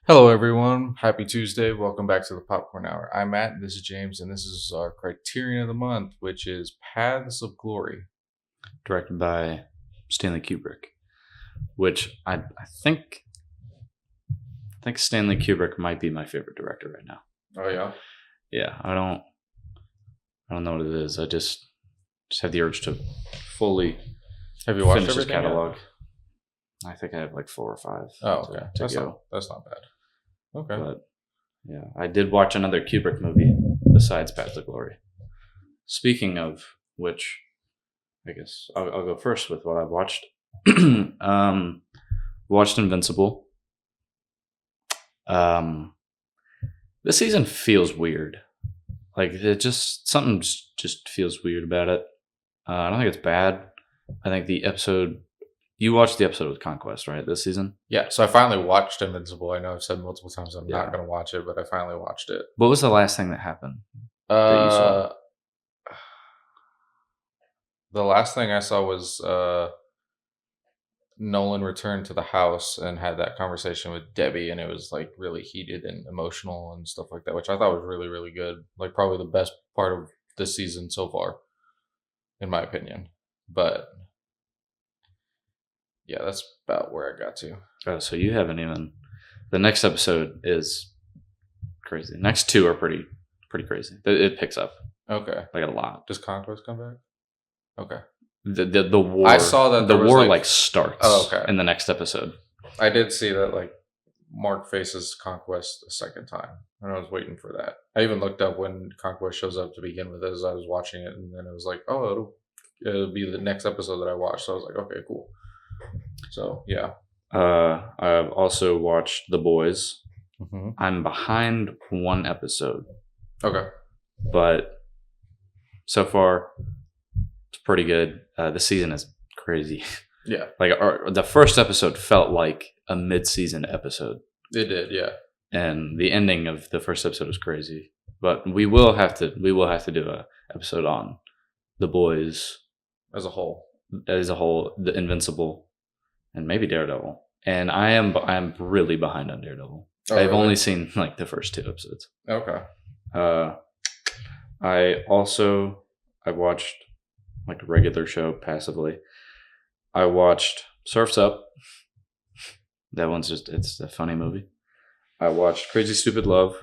Hello, everyone. Happy Tuesday. Welcome back to the Popcorn Hour. I'm Matt, this is James, and this is our Criterion of the month, which is Paths of Glory. Directed by Stanley Kubrick, which I think Stanley Kubrick might be my favorite director right now. Oh yeah, Yeah, I don't know what it is. I just have the urge to fully have you watched finish his everything yet? catalog. I think I have like 4 or 5. Oh, okay. To go. That's not bad. Okay. But yeah, I did watch another Kubrick movie besides Paths of Glory. Speaking of which, I guess I'll go first with what I've watched. Watched Invincible. This season feels weird. Like something just feels weird about it. I don't think it's bad. I think the episode. You watched the episode with Conquest, right? This season. Yeah. So I finally watched Invincible. I know I've said multiple times I'm Yeah. not going to watch it, but I finally watched it. What was the last thing that happened? That you saw? The last thing I saw was Nolan returned to the house and had that conversation with Debbie, and it was like really heated and emotional and stuff like that, which I thought was really, really good. Like probably the best part of this season so far, in my opinion. But yeah, that's about where I got to. Oh, so you haven't even. The next episode is crazy. The next 2 are pretty crazy. It picks up Okay. like a lot. Does Conquest come back? Okay. The war. I saw that the there was, war like- starts. Oh, okay. In the next episode. I did see that like Mark faces Conquest a second time, and I was waiting for that. I even looked up when Conquest shows up to begin with as I was watching it, and then it was like, oh, it'll be the next episode that I watch. So I was like, okay, cool. So yeah. I've also watched The Boys. Mm-hmm. I'm behind 1 episode, Okay. but so far it's pretty good. The season is crazy. Yeah, Like the first episode felt like a mid-season episode, it did. Yeah. and the ending of the first episode was crazy. But we will have to do a episode on The Boys As a whole. as a whole, the Invincible, and maybe Daredevil. And I'm really behind on Daredevil. Oh, I've really? only seen like the first 2 episodes. Okay. I watched like a regular show passively. I watched Surf's Up. That one's it's a funny movie. I watched Crazy Stupid Love,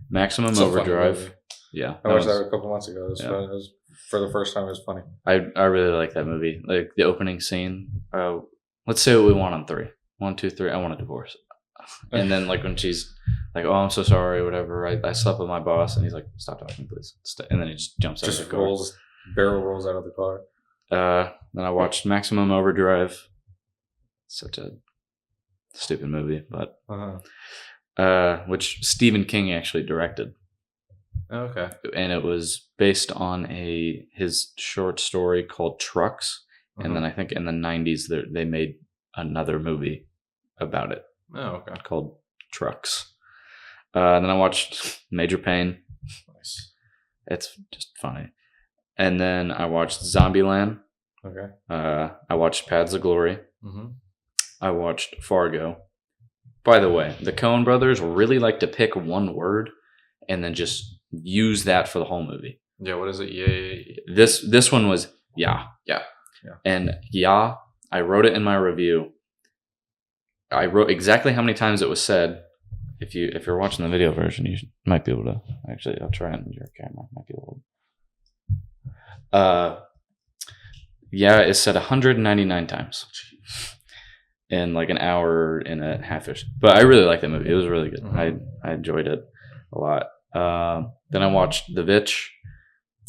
Maximum It's a funny Overdrive. movie. Yeah, I watched that a couple months ago. It was Yeah. fun. It was, for the first time, it was funny. I really like that movie. Like the opening scene. Let's say what we want on 3. 1, 2, 3. I want a divorce. And then like when she's like, "Oh, I'm so sorry," or whatever. I slept with my boss, and he's like, "Stop talking, please." And then he just jumps out of Just the car. barrel rolls out of the car. Then I watched Maximum Overdrive. Such a stupid movie, but which Stephen King actually directed, Okay. and it was based on his short story called Trucks. And then I think in the 90s they made another movie about it Oh, okay. called Trucks. And then I watched Major Payne. Nice. It's just funny. And then I watched Zombieland. Okay. I watched Paths of Glory. Mm-hmm. I watched Fargo. By the way, the Coen brothers really like to pick one word and then just use that for the whole movie. Yeah. What is it? Yeah. This one was yeah. Yeah. And yeah, I wrote it in my review. I wrote exactly how many times it was said. If you're watching the video version, you might be able to. Actually, I'll try it on your camera. Might be able to. Yeah, it's said 199 times in like an hour and a half-ish. But I really like that movie. It was really good. Mhm. I enjoyed it a lot. Then I watched The Vitch.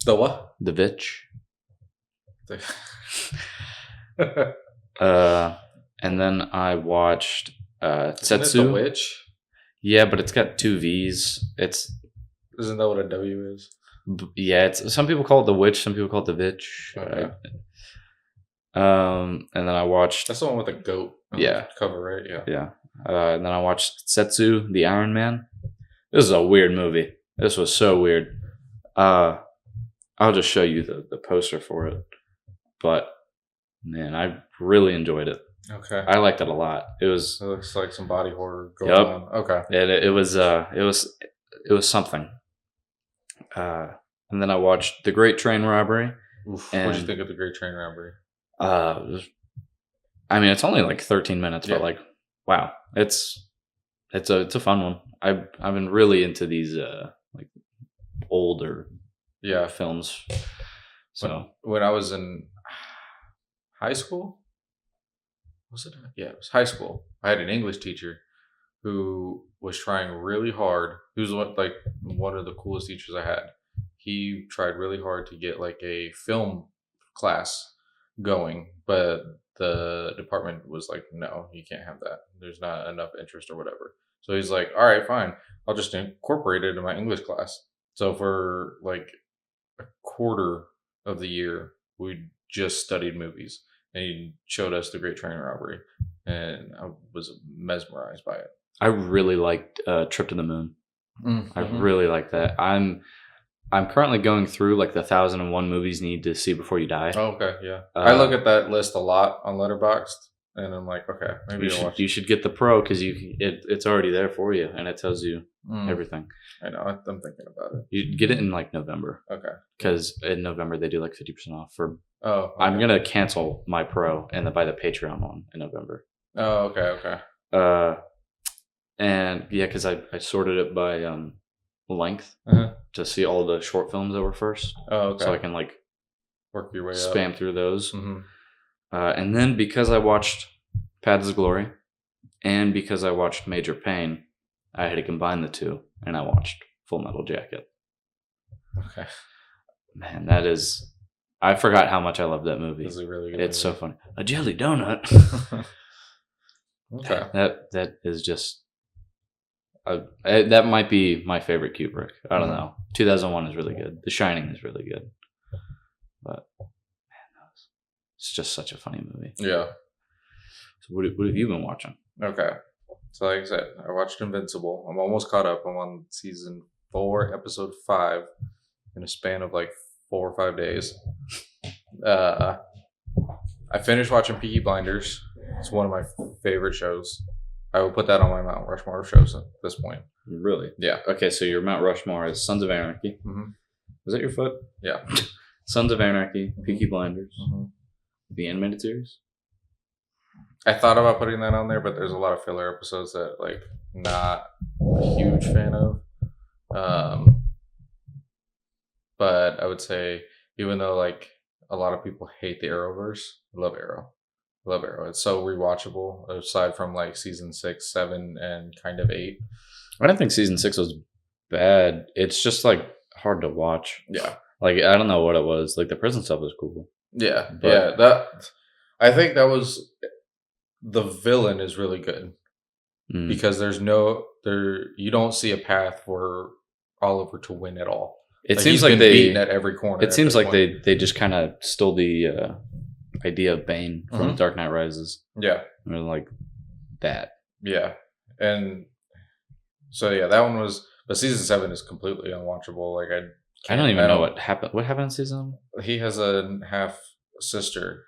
The what? The Vitch. Isn't And then I watched it The Setsu. Witch? Yeah, but it's got 2 V's. Isn't that what a W is? Yeah, it's some people call it The Witch, some people call it The Vitch. Okay. And then I watched That's the one with the goat. On Yeah. the cover, right? Yeah. yeah. And then I watched Setsu, the Iron Man. This is a weird movie. This was so weird. I'll just show you the poster for it. But man, I really enjoyed it. Okay. I liked it a lot. It was It looks like some body horror going Yep. on. Okay. it was something. And then I watched The Great Train Robbery. Oof. And What'd you think of the Great Train Robbery? I mean, it's only like 13 minutes, Yeah. but like, wow, it's a fun one. I've been really into these like older Yeah. films. So When I was in high school, was it? Yeah, it was high school. I had an English teacher who was trying really hard. He was like one of the coolest teachers I had. He tried really hard to get like a film class going, but the department was like, no, you can't have that. There's not enough interest or whatever. So he's like, all right, fine. I'll just incorporate it in my English class. So for like a quarter of the year, we just studied movies. And he showed us The Great Train Robbery. And I was mesmerized by it. I really liked Trip to the Moon. Mm-hmm. I really like that. I'm currently going through like the 1001 movies you need to see before you die. Oh, okay, yeah. I look at that list a lot on Letterboxd, and I'm like, okay, maybe you should get the Pro because it's already there for you and it tells you Mm, everything. I know. I'm thinking about it. You get it in like November Okay. because in November they do like 50% off. Oh, okay. I'm gonna cancel my Pro and then buy the Patreon one in November. Oh, okay. And yeah, because I sorted it by length Uh-huh. to see all the short films that were first, Oh, okay. so I can like Work your way spam up. through those. Mm-hmm. And then because I watched Paths of Glory and because I watched Major Pain, I had to combine the two, and I watched Full Metal Jacket. Okay. Man, I forgot how much I love that movie. This is a really good. It's so funny. A jelly donut. Okay. That is just. That might be my favorite Kubrick. I don't know. 2001 is really good. The Shining is really good. But man, it's just such a funny movie. Yeah. So what have you been watching? Okay. So like I said, I watched Invincible. I'm almost caught up. I'm on season 4, episode 5, in a span of like 4 or 5 days. I finished watching Peaky Blinders. It's one of my favorite shows. I will put that on my Mount Rushmore of shows at this point. Really? Yeah. Okay, so your Mount Rushmore is Sons of Anarchy. Mm-hmm. Was that your foot? Yeah. Sons of Anarchy, Peaky Blinders, Mm-hmm. the animated series. I thought about putting that on there, but there's a lot of filler episodes that like not a huge fan of. But I would say even though like a lot of people hate the Arrowverse, I love Arrow. Love Arrow. It's so rewatchable. Aside from like season 6, 7, and kind of 8. I don't think season 6 was bad. It's just like hard to watch. Yeah. Like I don't know what it was. Like the prison stuff was cool. Yeah. But- yeah. That I think that was the villain is really good because you don't see a path for Oliver to win at all. It Like, seems he's like been they. beaten at every corner. It seems at like this point. they just kind of stole the idea of Bane from Mhm. Dark Knight Rises. Yeah. They're like that. Yeah. And so yeah, that one was. But season 7 is completely unwatchable. Like I don't even know what happened. What happened in season? He has a half sister,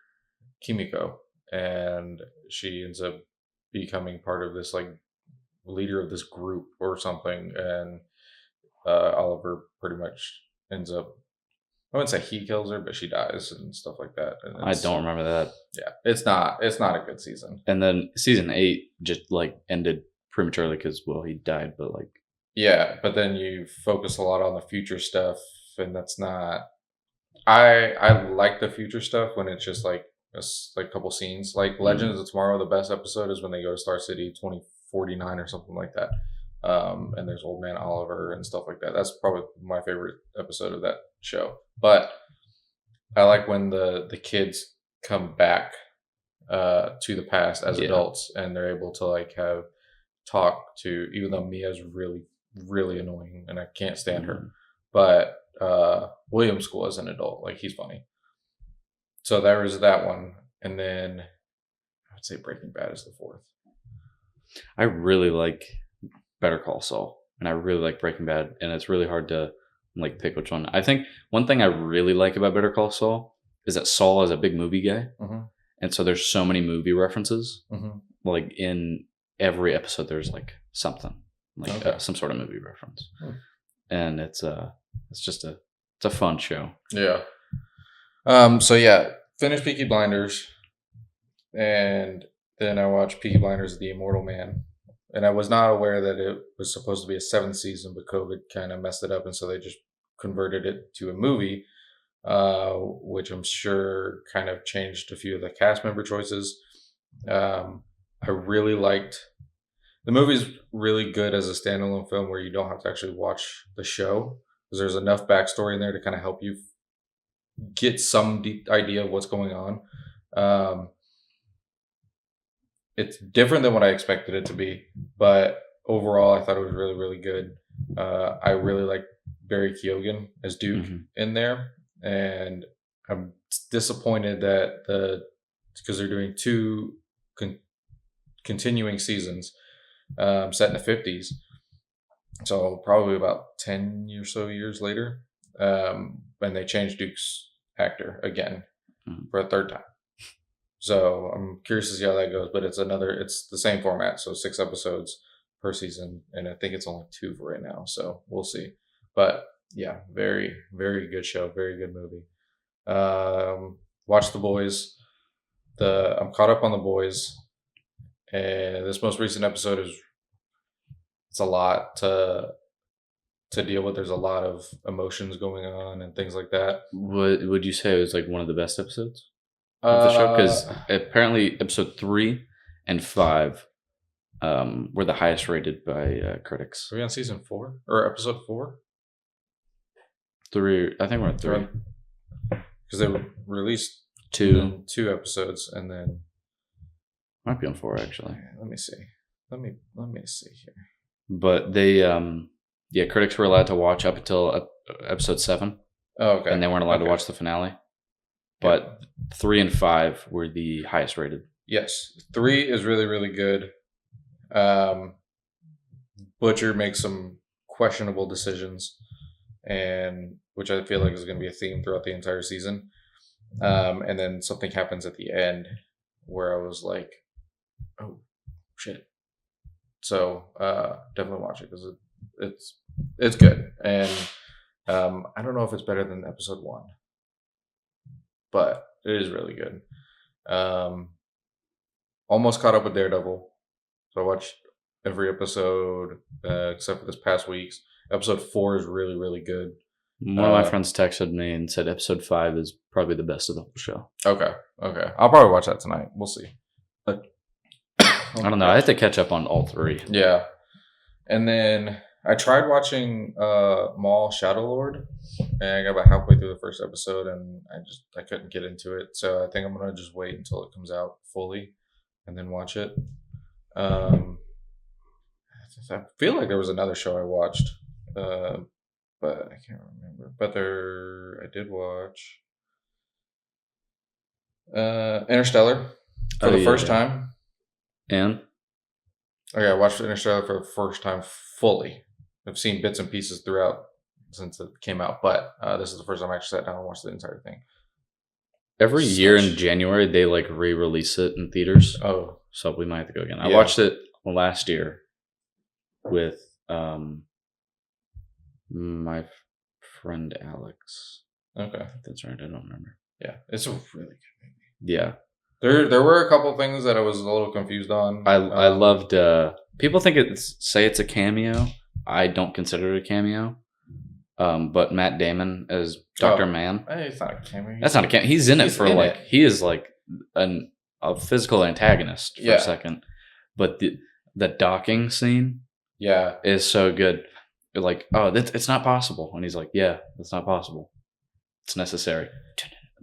Kimiko, and she ends up becoming part of this like leader of this group or something, and Oliver pretty much ends up. I wouldn't say he kills her, but she dies and stuff like that. And I don't remember that. Yeah, it's not a good season. And then season 8 just like ended prematurely because he died. But like Yeah, but then you focus a lot on the future stuff, and that's not. I like the future stuff when it's just like a couple scenes. Like Legends of Tomorrow, the best episode is when they go to Star City 2049 or something like that. And there's Old Man Oliver and stuff like that. That's probably my favorite episode of that show. But I like when the kids come back to the past as adults, and they're able to like have talk to, even though Mia's really, really annoying and I can't stand her. But William School as an adult, like he's funny. So there was that one. And then I would say Breaking Bad is the 4th. I really like Better Call Saul, and I really like Breaking Bad, and it's really hard to like pick which one. I think one thing I really like about Better Call Saul is that Saul is a big movie guy, Mhm. And so there's so many movie references. Mm-hmm. Like in every episode, there's like something, like Okay. some sort of movie reference. Hmm. And it's just it's a fun show. Yeah. So finished Peaky Blinders, and then I watched Peaky Blinders: The Immortal Man, and I was not aware that it was supposed to be a 7th season, but COVID kind of messed it up, and so they just converted it to a movie, which I'm sure kind of changed a few of the cast member choices. I really liked the movie's really good as a standalone film where you don't have to actually watch the show because there's enough backstory in there to kind of help you get some deep idea of what's going on. It's different than what I expected it to be, but overall, I thought it was really, really good. I really like Barry Keoghan as Duke in there, and I'm disappointed that because they're doing 2 continuing seasons set in the 50s, so probably about 10 or so years later, and they changed Duke's actor again for a 3rd time. So I'm curious to see how that goes, but it's the same format, so 6 episodes per season, and I think it's only 2 for right now, so we'll see. But yeah, very, very good show, very good movie. Watch The Boys. I'm caught up on The Boys, and this most recent episode it's a lot to deal with. There's a lot of emotions going on and things like that. Would you say it was like one of the best episodes of the show? Because apparently episode 3 and 5 were the highest rated by critics. Are we on season 4 or episode 4? 3. I think we're on 3 because they released 2 episodes, and then might be on 4 actually. Let me see. Let me see here. But they critics were allowed to watch up until episode 7. Oh, okay. And they weren't allowed to watch the finale. But 3 and 5 were the highest rated. Yes. 3 is really, really good. Butcher makes some questionable decisions, and which I feel like is going to be a theme throughout the entire season. And then something happens at the end where I was like, oh, shit. So definitely watch it because it's good. And I don't know if it's better than episode 1, but it is really good. Almost caught up with Daredevil. So I watched every episode except for this past week's. Episode 4 is really, really good. One of my friends texted me and said episode 5 is probably the best of the whole show. Okay. I'll probably watch that tonight. We'll see. But I don't know. I have to catch up on all 3. Yeah. And then I tried watching Maul Shadow Lord, and I got about halfway through the first episode, and I couldn't get into it. So I think I'm gonna just wait until it comes out fully, and then watch it. I feel like there was another show I watched, but I can't remember. But I did watch Interstellar for the first time. And? Okay, I watched Interstellar for the first time fully. I've seen bits and pieces throughout since it came out, but this is the first time I actually sat down and watched the entire thing. Every year in January, they like re-release it in theaters. Oh. So we might have to go again. I watched it last year with my friend Alex. Okay. That's right. I don't remember. Yeah, it's a really good movie. Yeah. There were a couple things that I was a little confused on. I loved. People think say it's a cameo. I don't consider it a cameo. But Matt Damon as Dr. Mann. Hey, it's not a cameo. That's not a cameo. He's in it for like he is like a physical antagonist for a second. But the docking scene, is so good. You're like, oh, it's not possible, and he's like, yeah, it's not possible. It's necessary.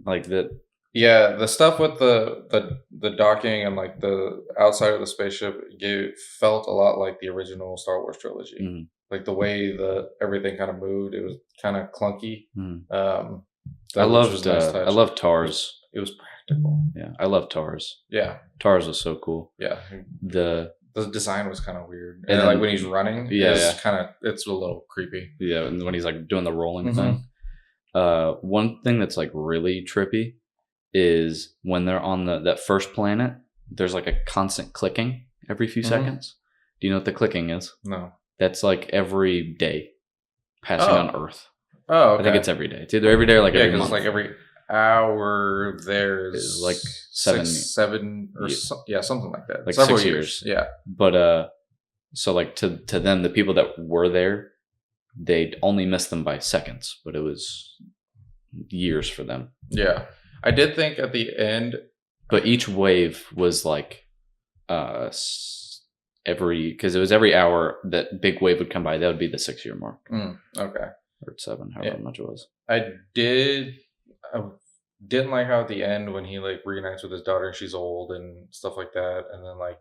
Like that. Yeah, the stuff with the docking and like the outside of the spaceship felt a lot like the original Star Wars trilogy. Mm-hmm. Like the way everything kind of moved, it was kind of clunky. Mm-hmm. I loved Tars. It was practical. Yeah, I love Tars. Yeah, Tars was so cool. Yeah, the design was kind of weird, and then, like when he's running, it's a little creepy. Yeah, and when he's like doing the rolling thing. One thing that's like really trippy is when they're on that first planet, there's like a constant clicking every few seconds. Do you know what the clicking is? No. That's like every day passing on Earth. Oh, okay. I think it's every day. It's either every day or like every month. It's like every hour there's like seven or something like that. Like several 6 years. Yeah. But so like to them, the people that were there, they'd only missed them by seconds, but it was years for them. Yeah. I did think at the end, but each wave was like because it was every hour that big wave would come by. That would be the 6-year mark. Okay. Or 7, however much it was. I didn't like how at the end when he like reunites with his daughter and she's old and stuff like that, and then like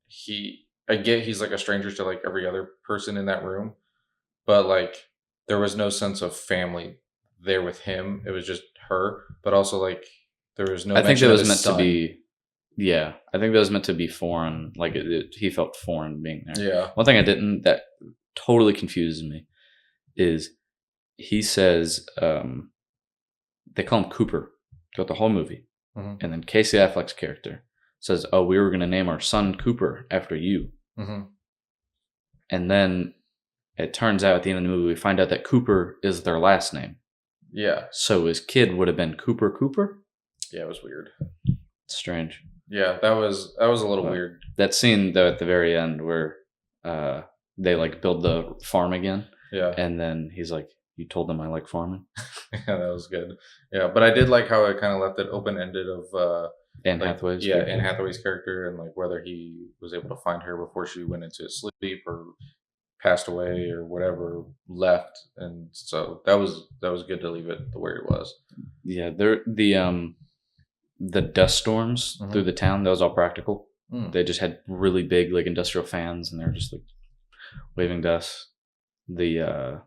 he's like a stranger to like every other person in that room, but like there was no sense of family there with him. It was just her, but also like there was no. I think that was meant to be. Yeah, I think that was meant to be foreign. Like he felt foreign being there. Yeah. One thing that totally confuses me is he says they call him Cooper throughout the whole movie, and then Casey Affleck's character says, "Oh, we were going to name our son Cooper after you," and then it turns out at the end of the movie we find out that Cooper is their last name. Yeah. So his kid would have been Cooper. Yeah, it was weird. It's strange. Yeah, that was a little weird. That scene though at the very end where they like build the farm again. Yeah. And then he's like, "You told them I like farming." Yeah, that was good. Yeah, but I did like how it kind of left it open ended of Anne Hathaway's character. Anne Hathaway's character, and like whether he was able to find her before she went into sleep or passed away or whatever, left, and so that was good to leave it the way it was. Yeah, the dust storms through the town, that was all practical. They just had really big like industrial fans, and they were just like waving dust. The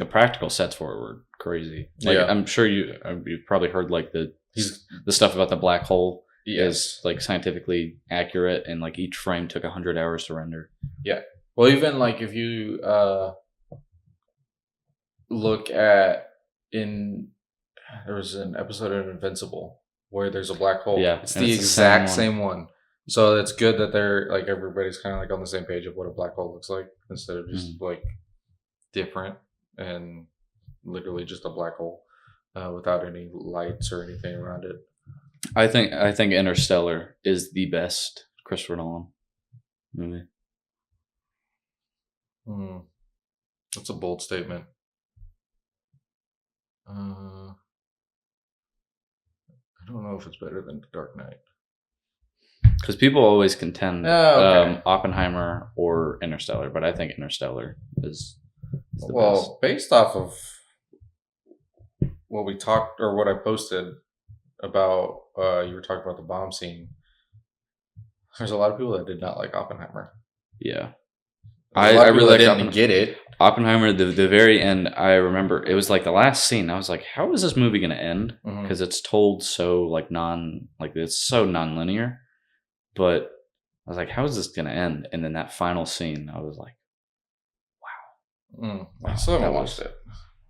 practical sets for it were crazy. Like, yeah. I'm sure you've probably heard like the stuff about the black hole is like scientifically accurate, and like each frame took 100 hours to render. Yeah. Well, even like if you look at there was an episode of Invincible where there's a black hole. Yeah, it's the exact same one. So it's good that they're like everybody's kind of like on the same page of what a black hole looks like instead of just like different and literally just a black hole without any lights or anything around it. I think Interstellar is the best Christopher Nolan movie. That's a bold statement. I don't know if it's better than The Dark Knight. Because people always contend Oppenheimer or Interstellar, but I think Interstellar is the best. Based off of what we talked or what I posted about, you were talking about the bomb scene. There's a lot of people that did not like Oppenheimer. Yeah. I really didn't get it. Oppenheimer, the very end, I remember it was like the last scene. I was like, how is this movie going to end? Because it's told so it's so non-linear. But I was like, how is this going to end? And then that final scene, I was like, wow. I still haven't watched it.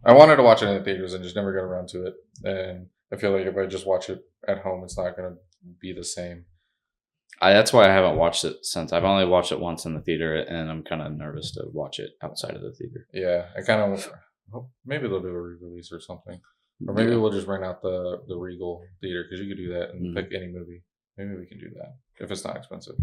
I wanted to watch it in the theaters and just never got around to it. And I feel like if I just watch it at home, it's not going to be the same. That's why I haven't watched it since. I've only watched it once in the theater, and I'm kind of nervous to watch it outside of the theater. Yeah, I kind of hope maybe they'll do a re-release or something. Or maybe we'll just rent out the Regal theater, because you could do that and pick any movie. Maybe we can do that if it's not expensive.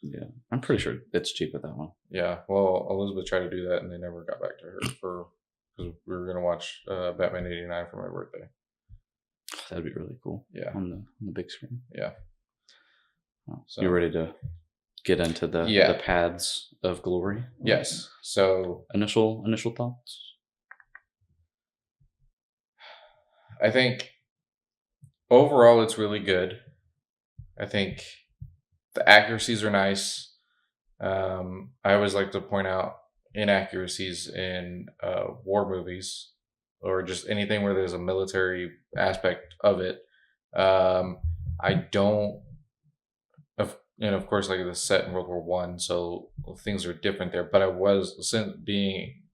Yeah, I'm pretty sure it's cheap at that one. Yeah, well, Elizabeth tried to do that, and they never got back to her because we were going to watch Batman '89 for my birthday. That'd be really cool. Yeah, on the big screen. Yeah. So you're ready to get into the paths of glory? Yes. So initial thoughts? I think overall it's really good. I think the accuracies are nice. I always like to point out inaccuracies in war movies or just anything where there's a military aspect of it. I don't. And of course, like it's set in World War One, so things are different there. But I was, since being,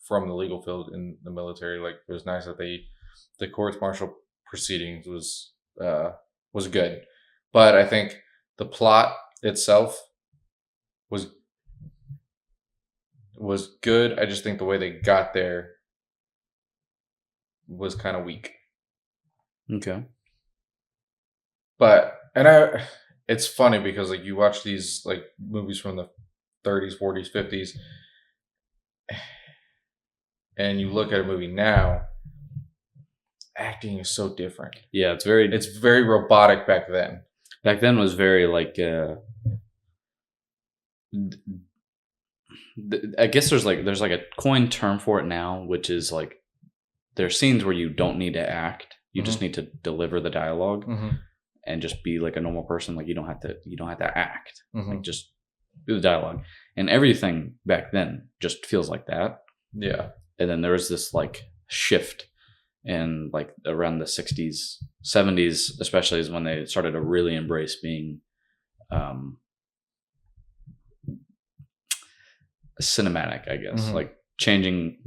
from the legal field in the military, like it was nice that the courts martial proceedings was good, but I think the plot itself was good. I just think the way they got there was kind of weak. Okay. But it's funny because like you watch these like movies from the 30s, 40s, 50s, and you look at a movie now, acting is so different. Yeah, it's very robotic back then. Back then was very like I guess there's like a coined term for it now, which is like there's scenes where you don't need to act. You just need to deliver the dialogue and just be like a normal person. Like you don't have to act. Like just do the dialogue. And everything back then just feels like that. Yeah. And then there was this like shift in like around the 60s, 70s, especially is when they started to really embrace being cinematic, I guess. Like changing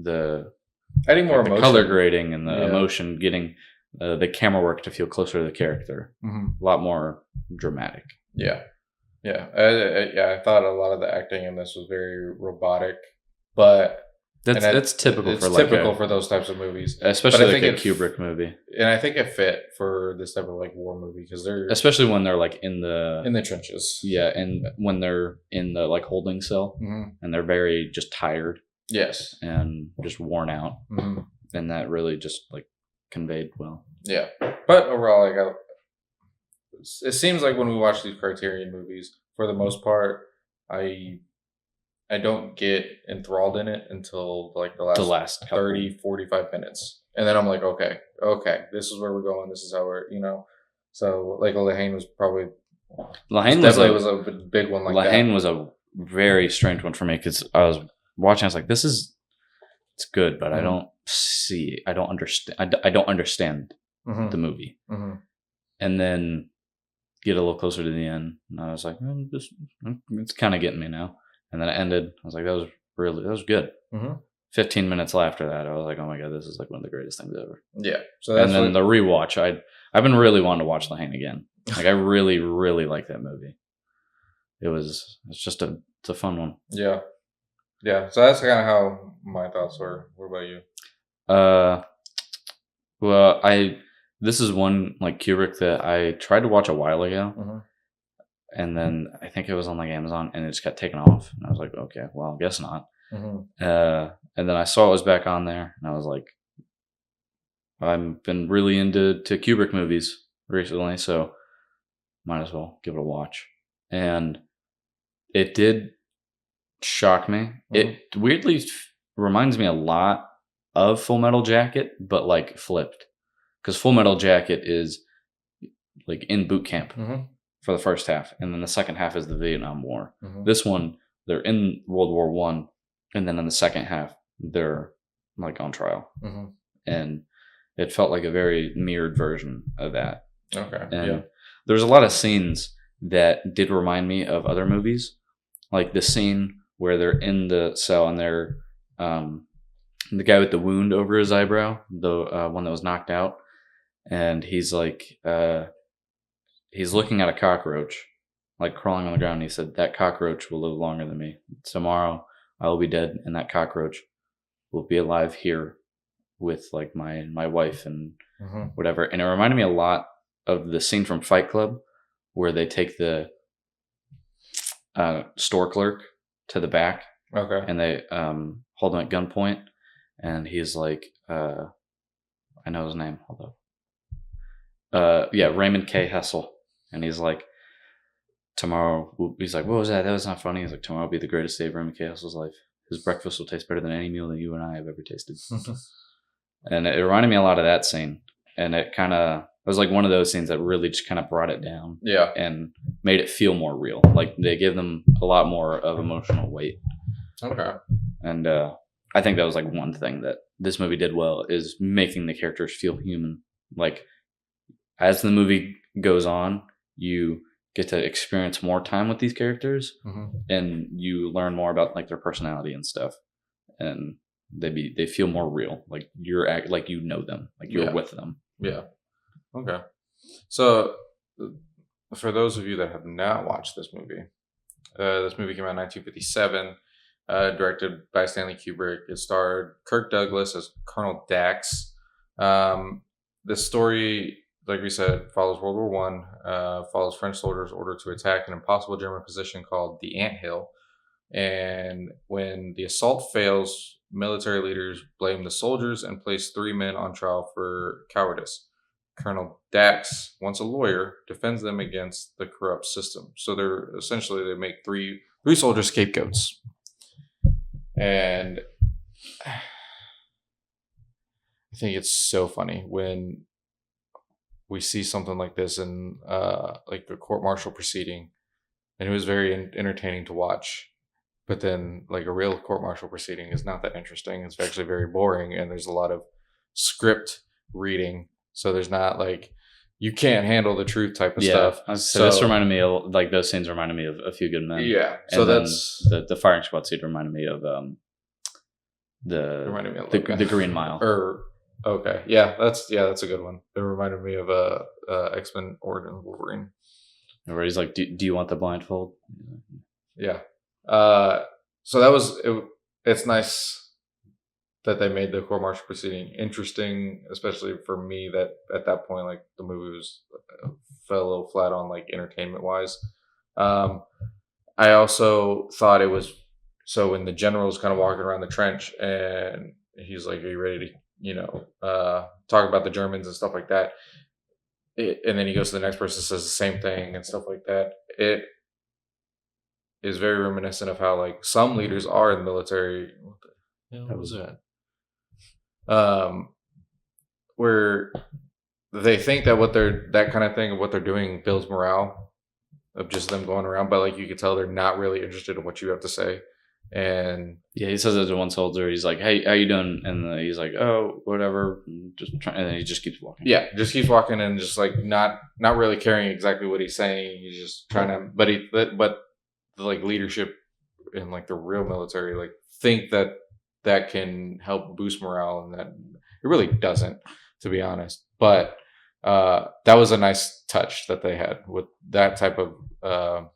adding more the emotion. color grading and the emotion, getting the camera work to feel closer to the character. A lot more dramatic. Yeah. I thought a lot of the acting in this was very robotic, but that's typical. It's for typical like for those types of movies, especially like a Kubrick movie. And I think it fit for this type of like war movie because they're especially when they're like in the trenches. Yeah, and when they're in the like holding cell and they're very just tired. Yes, and just worn out, and that really just like conveyed well. Yeah, but overall, like it seems like when we watch these Criterion movies, for the most part, I don't get enthralled in it until like the last 30, 45 minutes. And then I'm like, okay, this is where we're going. This is how we're, so like Lahane was probably, Lahane was a big one like Lahane that. was a very strange one for me because I was watching, I was like, it's good, but I don't understand the movie. And then get a little closer to the end, and I was like, it's kind of getting me now. And then it ended. I was like, that was good. 15 minutes after that, I was like, oh my god, this is like one of the greatest things ever. Yeah. So that's and then the rewatch, I've been really wanting to watch Lahane again. Like I really, really like that movie. It's a fun one. Yeah. Yeah. So that's kind of how my thoughts were. What about you? Well, this is one like Kubrick that I tried to watch a while ago. And then I think it was on like Amazon and it just got taken off. And I was like, okay, well, I guess not. And then I saw it was back on there and I was like, I've been really into Kubrick movies recently, so might as well give it a watch. And it did shock me. It weirdly reminds me a lot of Full Metal Jacket, but like flipped. Because Full Metal Jacket is like in boot camp for the first half, and then the second half is the Vietnam War. This one, they're in World War I, and then in the second half, they're like on trial. And it felt like a very mirrored version of that. Okay. And there's a lot of scenes that did remind me of other movies, like the scene where they're in the cell and they're the guy with the wound over his eyebrow, the one that was knocked out, and he's like he's looking at a cockroach like crawling on the ground. He said, that cockroach will live longer than me. Tomorrow I will be dead and that cockroach will be alive here with like my wife and whatever. And it reminded me a lot of the scene from Fight Club where they take the store clerk to the back. Okay. And they hold him at gunpoint, and he's like, I know his name. Hold up. Raymond K. Hessel. And he's like, tomorrow, he's like, what was that? That was not funny. He's like, tomorrow will be the greatest day of Raymond K. Hessel's life. His breakfast will taste better than any meal that you and I have ever tasted. And it reminded me a lot of that scene. And it was like one of those scenes that really just kind of brought it down. Yeah. And made it feel more real. Like they gave them a lot more of emotional weight. Okay. And I think that was like one thing that this movie did well, is making the characters feel human. Like as the movie goes on, you get to experience more time with these characters, and you learn more about like their personality and stuff, and they feel more real. Like you're like you know them, like you're with them. Yeah. Okay. So, for those of you that have not watched this movie came out in 1957, directed by Stanley Kubrick. It starred Kirk Douglas as Colonel Dax. Um, the story, like we said, follows World War One. Follows French soldiers ordered to attack an impossible German position called the Ant Hill. And when the assault fails, military leaders blame the soldiers and place three men on trial for cowardice. Colonel Dax, once a lawyer, defends them against the corrupt system. So they're essentially they make three soldier scapegoats. And I think it's so funny when we see something like this in like a court martial proceeding, and it was very entertaining to watch. But then, like a real court martial proceeding is not that interesting. It's actually very boring, and there's a lot of script reading. So there's not like you can't handle the truth type of stuff. So this reminded me of like those scenes reminded me of A Few Good Men. Yeah. And So then that's the firing squad scene reminded me of reminded me of the Green Mile. Or okay, that's a good one. It reminded me of X-Men Origins Wolverine. Where he's like, do you want the blindfold? Yeah. So that was it. It's nice that they made the court martial proceeding interesting, especially for me. That at that point, like the movie was fell a little flat on like entertainment wise. I also thought it was so when the general's kind of walking around the trench and he's like, "Are you ready to talk about the Germans and stuff like that?" And then he goes to the next person, says the same thing and stuff like that. It is very reminiscent of how like some leaders are in the military. What the hell was that? Where they think that that kind of thing of what they're doing builds morale of just them going around, but like you could tell they're not really interested in what you have to say. And yeah, he says it to one soldier. He's like, "Hey, how you doing?" And he's like, "Oh, whatever." Just trying, and then he just keeps walking. Yeah, just keeps walking and just like not really caring exactly what he's saying. He's just trying to, but the like leadership in like the real military like think that can help boost morale, and that it really doesn't, to be honest. But that was a nice touch that they had with that type of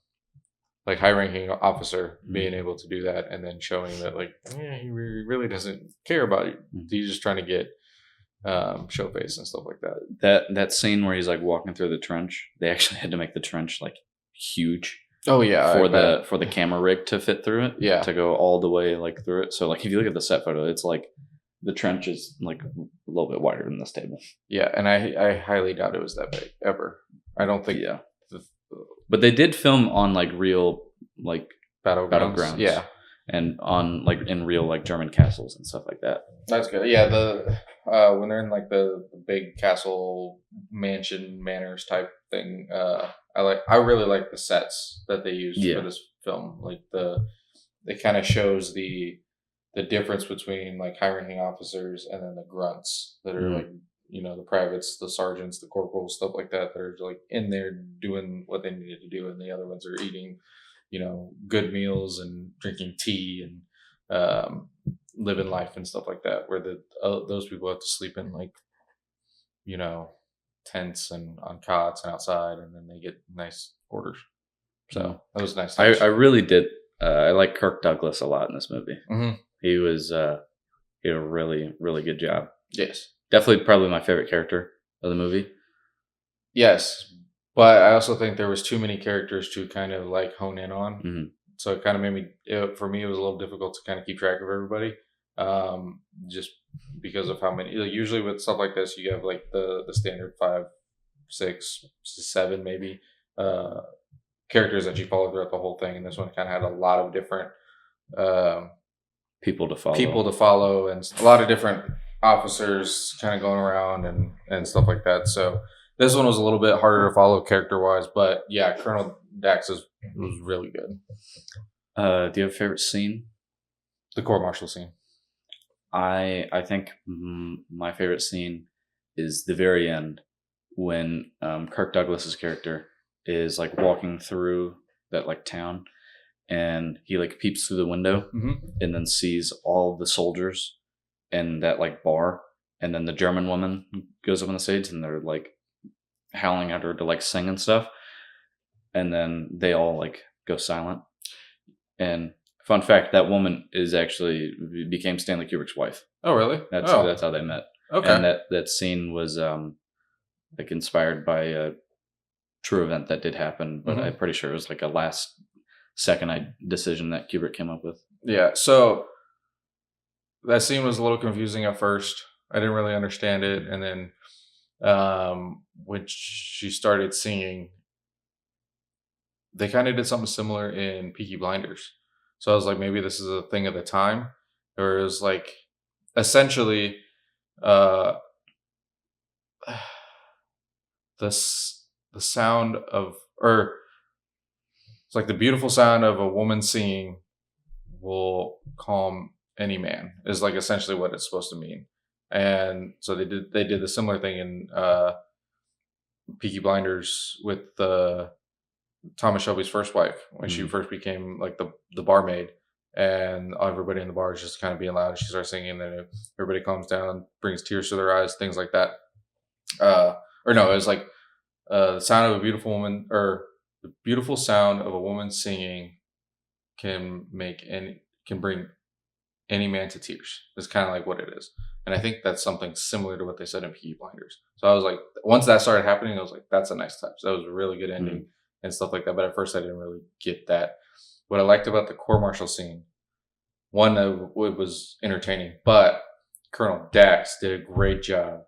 like high-ranking officer being able to do that, and then showing that like he really doesn't care about you. He's just trying to get show face and stuff like that. That scene where he's like walking through the trench, they actually had to make the trench like huge. Oh yeah, for the camera rig to fit through it. Yeah, to go all the way like through it. So like if you look at the set photo, it's like the trench is like a little bit wider than this table. Yeah, and I highly doubt it was that big ever. I don't think. Yeah, but they did film on like real like battlegrounds. Yeah, and on like in real like German castles and stuff like that. That's good. Yeah, the when they're in like the big castle manors type thing. I really like the sets that they used for this film. Like it kind of shows the difference between like high ranking officers and then the grunts that are like the privates, the sergeants, the corporals, stuff like that. They're like in there doing what they needed to do, and the other ones are eating good meals and drinking tea and living life and stuff like that. Where those people have to sleep in like tents and on cots and outside, and then they get nice orders. So that was nice. I really did. I like Kirk Douglas a lot in this movie. Mm-hmm. He did a really, really good job. Yes, definitely, probably my favorite character of the movie. Yes, but I also think there was too many characters to kind of like hone in on. Mm-hmm. So it kind of made for me, it was a little difficult to kind of keep track of everybody. Just because of how many. Usually with stuff like this, you have like the standard 5, 6, 7 maybe characters that you follow throughout the whole thing, and this one kind of had a lot of different people to follow, and a lot of different officers kind of going around and stuff like that. So this one was a little bit harder to follow character wise, but yeah, Colonel Dax was really good. Do you have a favorite scene? The court martial scene. I think my favorite scene is the very end when Kirk Douglas's character is like walking through that like town, and he like peeps through the window and then sees all the soldiers in that like bar, and then the German woman goes up on the stage and they're like howling at her to like sing and stuff, and then they all like go silent. And fun fact, that woman is actually became Stanley Kubrick's wife. Oh, really? That's how they met. Okay. And that scene was like inspired by a true event that did happen, but I'm pretty sure it was like a last second decision that Kubrick came up with. Yeah. So that scene was a little confusing at first. I didn't really understand it, and then when she started singing, they kind of did something similar in Peaky Blinders. So I was like, maybe this is a thing of the time, or it was like essentially uh, the sound of, or it's like the beautiful sound of a woman singing will calm any man is like essentially what it's supposed to mean. And so they did the similar thing in Peaky Blinders with Thomas Shelby's first wife when she first became like the barmaid, and everybody in the bar is just kind of being loud. And she starts singing, and then everybody calms down, brings tears to their eyes, things like that. Or no, it was like the sound of a beautiful woman, or the beautiful sound of a woman singing can bring any man to tears. It's kind of like what it is. And I think that's something similar to what they said in Peaky Blinders. So I was like, once that started happening, I was like, that's a nice touch. That was a really good ending and stuff like that. But at first, I didn't really get that. What I liked about the court martial scene, one, it was entertaining, but Colonel Dax did a great job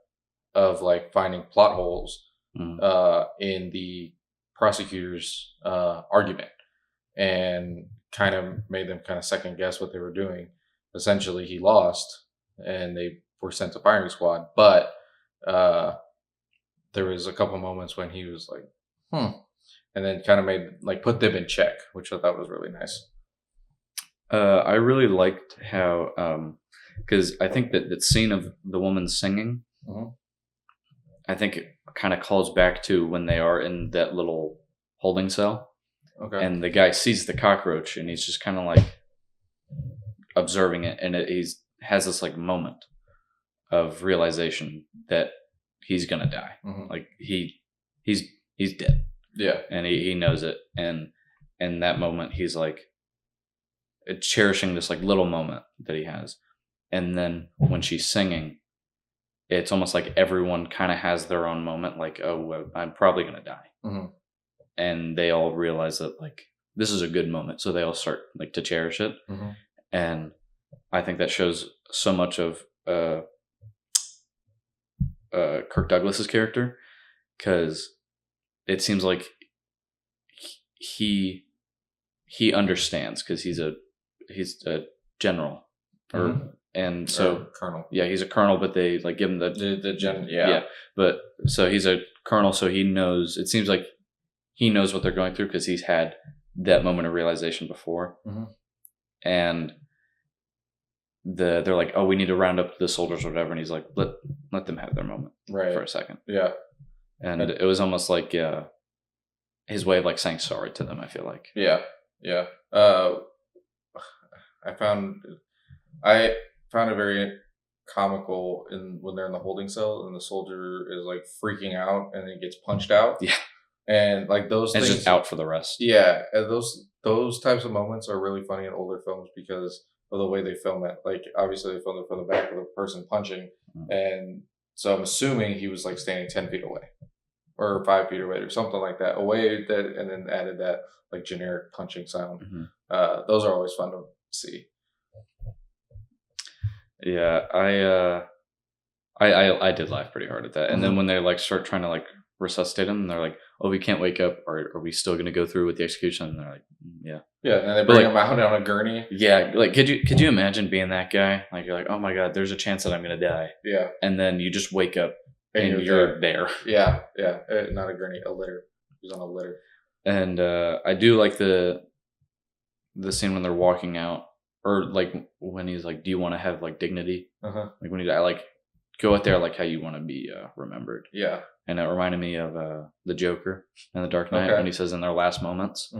of like finding plot holes in the prosecutor's argument, and kind of made them kind of second guess what they were doing. Essentially, he lost, and they were sent to firing squad. But there was a couple moments when he was like, and then kind of put them in check, which I thought was really nice. I really liked how, because I think that scene of the woman singing, I think it kind of calls back to when they are in that little holding cell. Okay. And the guy sees the cockroach, and he's just kind of like observing it, and he's has this like moment of realization that he's gonna die. Like he's dead. Yeah. And he knows it, and in that moment he's like cherishing this like little moment that he has. And then when she's singing, it's almost like everyone kind of has their own moment, like, oh, I'm probably gonna die. And they all realize that like this is a good moment, so they all start like to cherish it. And I think that shows so much of Kirk Douglas's character, because it seems like he understands, because he's a general, and so colonel. Yeah, he's a colonel, but they like give him the general. Yeah, but so he's a colonel, so he knows. It seems like he knows what they're going through because he's had that moment of realization before, and they're like, oh, we need to round up the soldiers or whatever, and he's like, let them have their moment for a second. Yeah. And it was almost like his way of like saying sorry to them, I feel like. Yeah. I found it very comical when they're in the holding cell and the soldier is like freaking out and then gets punched out. Yeah. And like those things, just out for the rest. Yeah, and those types of moments are really funny in older films because of the way they film it. Like obviously they filmed it from the back of the person punching, and so I'm assuming he was like standing 10 feet away or 5 feet away or something like that, away that, and then added that like generic punching sound. Those are always fun to see. Yeah, I did laugh pretty hard at that. And then when they like start trying to like resuscitate him, and they're like, oh, we can't wake up, or are we still going to go through with the execution? And they're like, yeah, and they bring him out on a gurney. Yeah, like could you imagine being that guy? Like you're like, oh my god, there's a chance that I'm going to die. Yeah, and then you just wake up and you're there. Yeah, not a gurney, a litter. He's on a litter. And I do like the scene when they're walking out, or like when he's like, do you want to have like dignity? Like when you die, like go out there like how you want to be remembered. Yeah. And it reminded me of the Joker in The Dark Knight when he says in their last moments,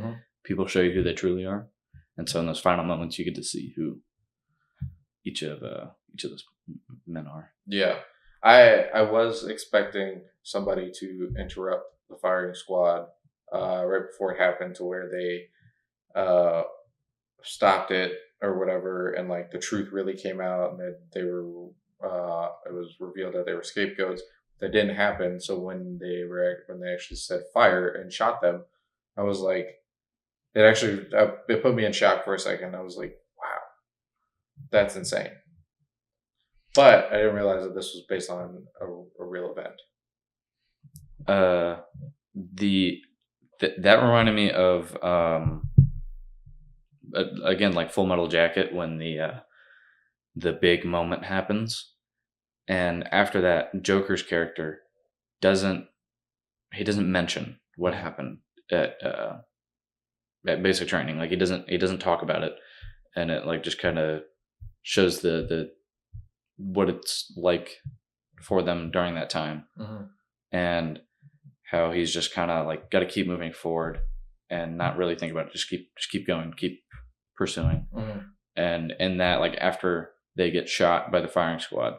people show you who they truly are. And so in those final moments, you get to see who each of those men are. Yeah. I was expecting, somebody to interrupt the firing squad right before it happened, to where they uh, stopped it or whatever, and like the truth really came out, and that they were it was revealed that they were scapegoats. That didn't happen. So when they actually said fire and shot them, I was like, it put me in shock for a second. I was like, wow, that's insane. But I didn't realize that this was based on a real event. The that reminded me of again, like Full Metal Jacket, when the big moment happens, and after that, Joker's character doesn't mention what happened at basic training. Like, he doesn't talk about it, and it like just kind of shows the what it's like for them during that time, and how he's just kind of like got to keep moving forward and not really think about it. Just keep going, keep pursuing. And in that, like, after they get shot by the firing squad,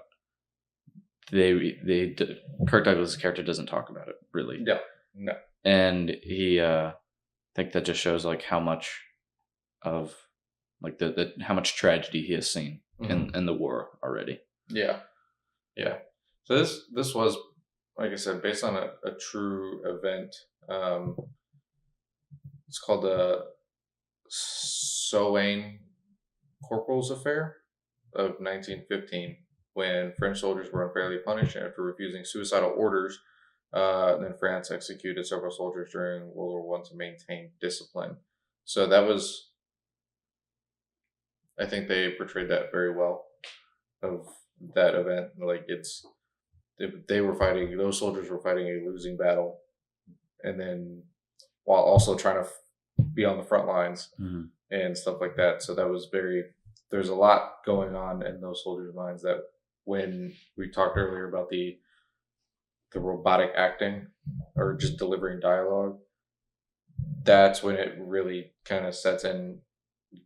Kirk Douglas' character doesn't talk about it really. No. And he, I think that just shows like how much of like how much tragedy he has seen in the war already. Yeah. So this was, like I said, based on a true event. It's called the Soane Corporal's Affair of 1915, when French soldiers were unfairly punished after refusing suicidal orders. Then France executed several soldiers during World War I to maintain discipline. So that was, I think they portrayed that very well, of that event. Like, those soldiers were fighting a losing battle, and then while also trying to be on the front lines and stuff like that. So that was there's a lot going on in those soldiers' minds, that when we talked earlier about the robotic acting or just delivering dialogue, that's when it really kind of sets in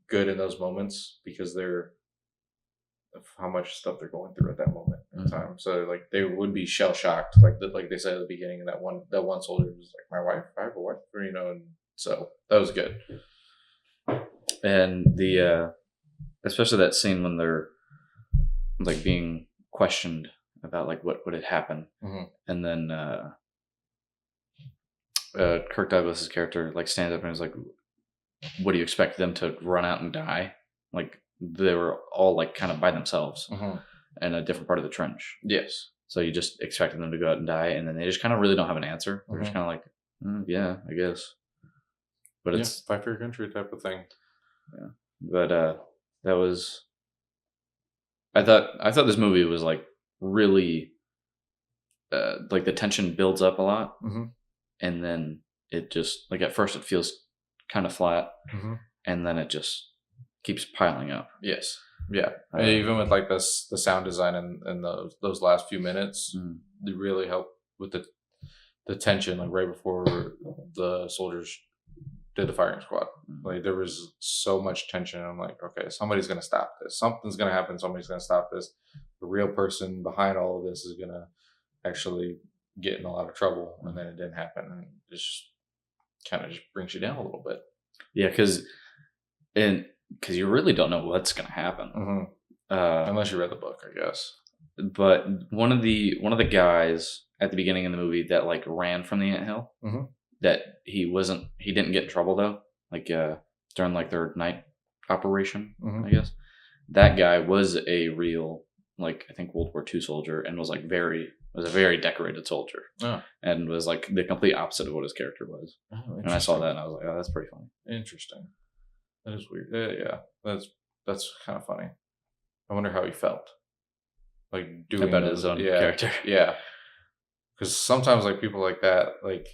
good in those moments, because of how much stuff they're going through at that moment in time. So like, they would be shell shocked, like they said at the beginning, and that one soldier was like, "My wife, I have a wife," and so that was good. And especially that scene when they're like being questioned about like what had happened, and then Kirk Douglas's character like stands up and is like, "What do you expect them to run out and die?" Like, they were all like kind of by themselves in a different part of the trench. Yes. So you just expected them to go out and die, and then they just kind of really don't have an answer. They're just kind of like, yeah, I guess. But it's fight for your country type of thing. Yeah. But that was, I thought this movie was like really like the tension builds up a lot, and then it just like, at first it feels kind of flat, and then it just keeps piling up. Yes. Yeah. Even with like the sound design and those last few minutes, they really help with the tension, like right before the soldiers did the firing squad. Like, there was so much tension. I'm like, okay, somebody's gonna stop this. Something's gonna happen. Somebody's gonna stop this. The real person behind all of this is gonna actually get in a lot of trouble. And then it didn't happen, and it just kind of just brings you down a little bit. Yeah, because you really don't know what's gonna happen unless you read the book, I guess. But one of the guys at the beginning of the movie that like ran from the anthill, that he didn't get in trouble though, like during like their night operation, I guess. That guy was a real, like, I think World War II soldier, and was like was a very decorated soldier, and was like the complete opposite of what his character was. And I saw that and I was like, oh, that's pretty funny. Interesting. That is weird. Yeah, that's kind of funny. I wonder how he felt, like, doing about his own character. Yeah, because sometimes like people like that, like,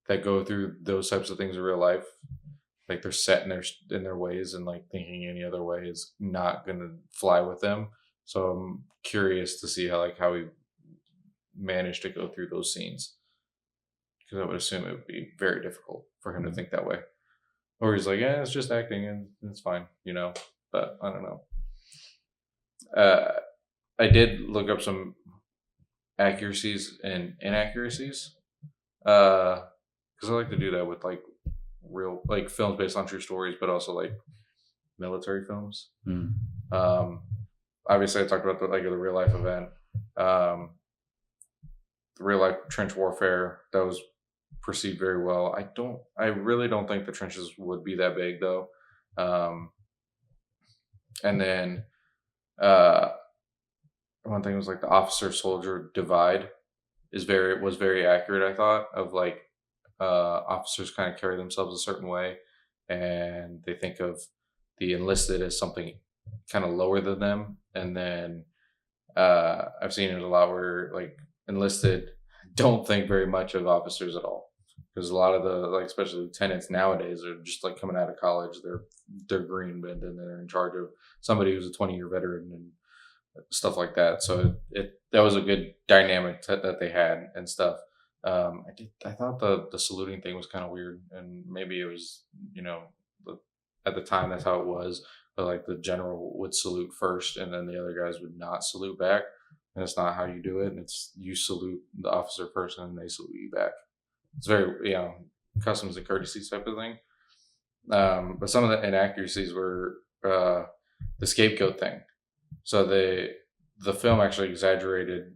that go through those types of things in real life, like, they're set in their ways, and like thinking any other way is not gonna fly with them. So I'm curious to see how he managed to go through those scenes, because I would assume it would be very difficult for him to think that way. Or he's like, yeah, it's just acting and it's fine, but I don't know. I did look up some accuracies and inaccuracies. Because I like to do that with like real like films based on true stories, but also like military films. Mm. Obviously, I talked about the real life event, um, the real life trench warfare that was perceived very well. I really don't think the trenches would be that big though. Um, and then uh, one thing was like the officer soldier divide was very accurate. I thought of like officers kind of carry themselves a certain way, and they think of the enlisted as something kind of lower than them, and then I've seen it a lot where like enlisted don't think very much of officers at all because a lot of the like especially lieutenants nowadays are just like coming out of college. They're green, but then they're in charge of somebody who's a 20-year veteran and stuff like that. So that was a good dynamic that they had and stuff. I thought the saluting thing was kind of weird, and maybe it was at the time that's how it was. But like the general would salute first, and then the other guys would not salute back, and it's not how you do it. And it's you salute the officer first, and then they salute you back. It's very customs and courtesy type of thing. But some of the inaccuracies were the scapegoat thing. So the film actually exaggerated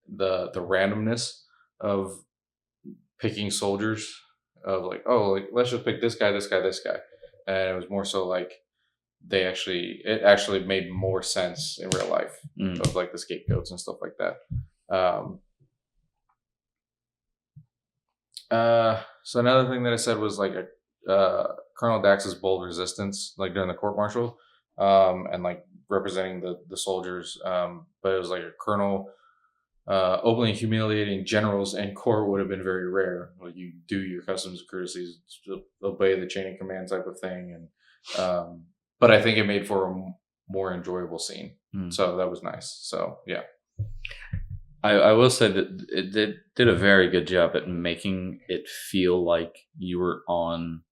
the randomness of picking soldiers of like, oh, like let's just pick this guy, this guy, this guy. And it was more so like it actually made more sense in real life of like the scapegoats and stuff like that. So another thing that I said was like Colonel Dax's bold resistance, like during the court martial, and like representing the soldiers. But it was like a colonel openly humiliating generals and court would have been very rare. Like you do your customs and courtesies, obey the chain of command type of thing, and but I think it made for a more enjoyable scene. So that was nice. So yeah. I will say that it did a very good job at making it feel like you were on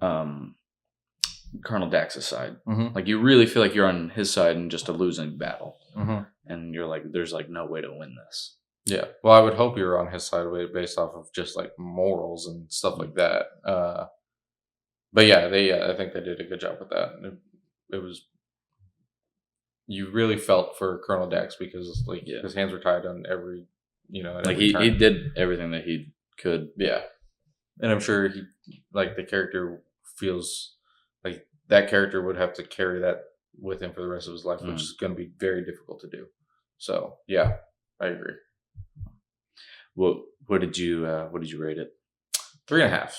Colonel Dax's side. Mm-hmm. Like you really feel like you're on his side in just a losing battle. Mm-hmm. And you're like, there's like no way to win this. Yeah. Well, I would hope you're on his side based off of just like morals and stuff like that. But yeah, I think they did a good job with that. It was, you really felt for Colonel Dax because like his hands were tied on every, like he did everything that he could. Yeah. And I'm sure he, like the character feels like that character would have to carry that with him for the rest of his life, which is going to be very difficult to do. So yeah, I agree. Well, what did you rate it? 3.5,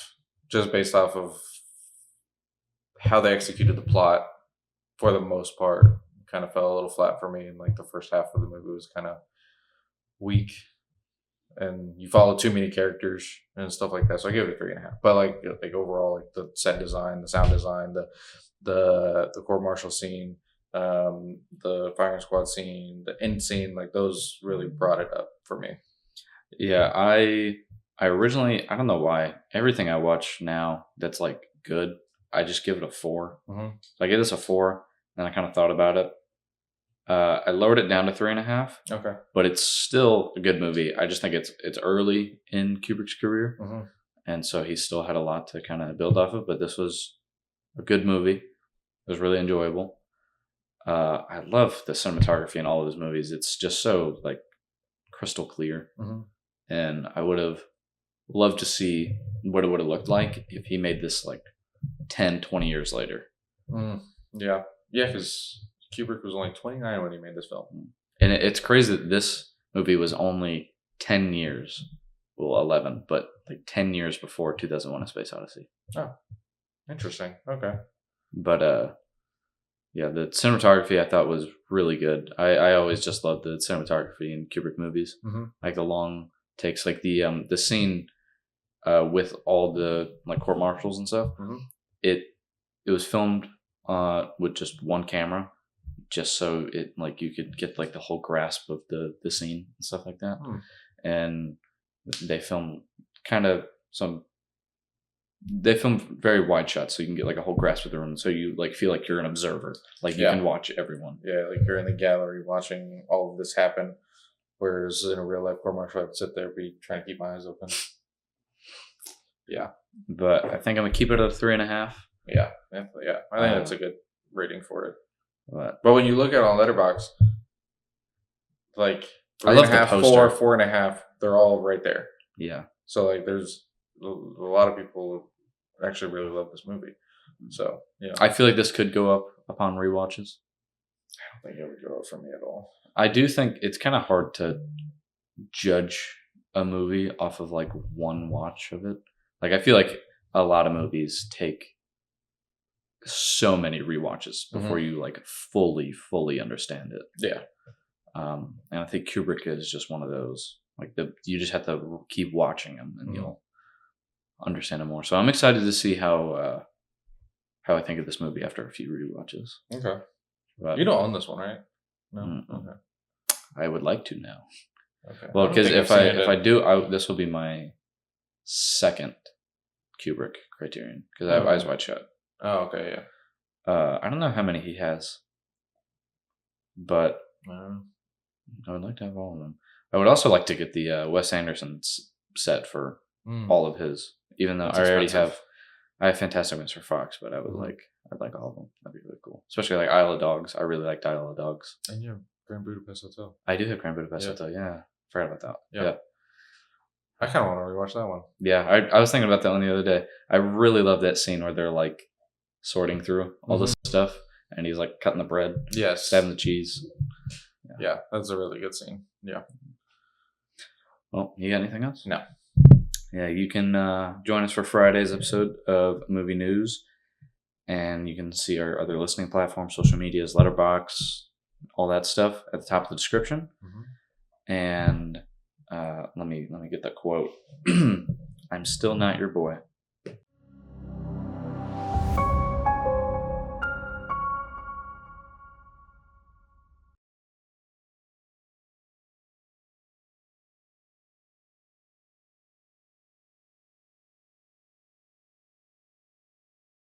just based off of how they executed the plot. For the most part, kind of fell a little flat for me, and like the first half of the movie was kind of weak, and you follow too many characters and stuff like that. So I give it a 3.5. But like overall, like the set design, the sound design, the court martial scene, the firing squad scene, the end scene, like those really brought it up for me. Yeah, I originally, I don't know why, everything I watch now that's like good, I just give it a 4. Mm-hmm. So I give this a 4, and I kind of thought about it. I lowered it down to 3.5. Okay, but it's still a good movie. I just think it's early in Kubrick's career, and so he still had a lot to kind of build off of. But this was a good movie. It was really enjoyable. I love the cinematography in all of his movies. It's just so like crystal clear, and I would have loved to see what it would have looked like if he made this like 10, 20 years later. Yeah, because Kubrick was only 29 when he made this film. And it's crazy that this movie was only 10 years, well, 11, but like 10 years before 2001: A Space Odyssey. Oh, interesting. Okay. But, yeah, the cinematography I thought was really good. I always just loved the cinematography in Kubrick movies. Like the long takes, like the scene with all the like court martials and stuff. It was filmed with just one camera, just so it like you could get like the whole grasp of the scene and stuff like that. And they film they film very wide shots, so you can get like a whole grasp of the room, so you like feel like you're an observer, like you can watch everyone. Yeah, like you're in the gallery watching all of this happen. Whereas in a real life court martial, I would sit there, be trying to keep my eyes open. Yeah. But I think I'm gonna keep it at a 3.5. Yeah. I think that's a good rating for it. But when you look at it on Letterboxd, like I love the 3.5, poster. 4.5, they're all right there. Yeah. So like, there's a lot of people who actually really love this movie. So yeah, I feel like this could go up upon rewatches. I don't think it would go up for me at all. I do think it's kind of hard to judge a movie off of like one watch of it. Like I feel like a lot of movies take so many rewatches before you like fully understand it. Yeah. And I think Kubrick is just one of those. Like you just have to keep watching them and you'll understand it more. So I'm excited to see how I think of this movie after a few rewatches. Okay. But you don't own this one, right? No. Okay. I would like to now. Okay. Well, because if I do, this will be my second Kubrick Criterion because I have Eyes Wide Shut. Oh, okay, yeah. I don't know how many he has, but I would like to have all of them. I would also like to get the Wes Anderson set for all of his, even though I have Fantastic Mr. Fox, but I'd like all of them. That'd be really cool. Especially like Isle of Dogs. I really liked Isle of Dogs. And you have Grand Budapest Hotel. I do have Grand Budapest Hotel. Yeah, forgot about that. Yeah. I kind of want to rewatch that one. Yeah, I was thinking about that one the other day. I really love that scene where they're like sorting through all this stuff, and he's like cutting the bread, stabbing the cheese. Yeah, that's a really good scene. Yeah. Well, you got anything else? No. Yeah, you can join us for Friday's episode of Movie News, and you can see our other listening platforms, social medias, Letterboxd, all that stuff at the top of the description. And let me get that quote. I'm still not your boy.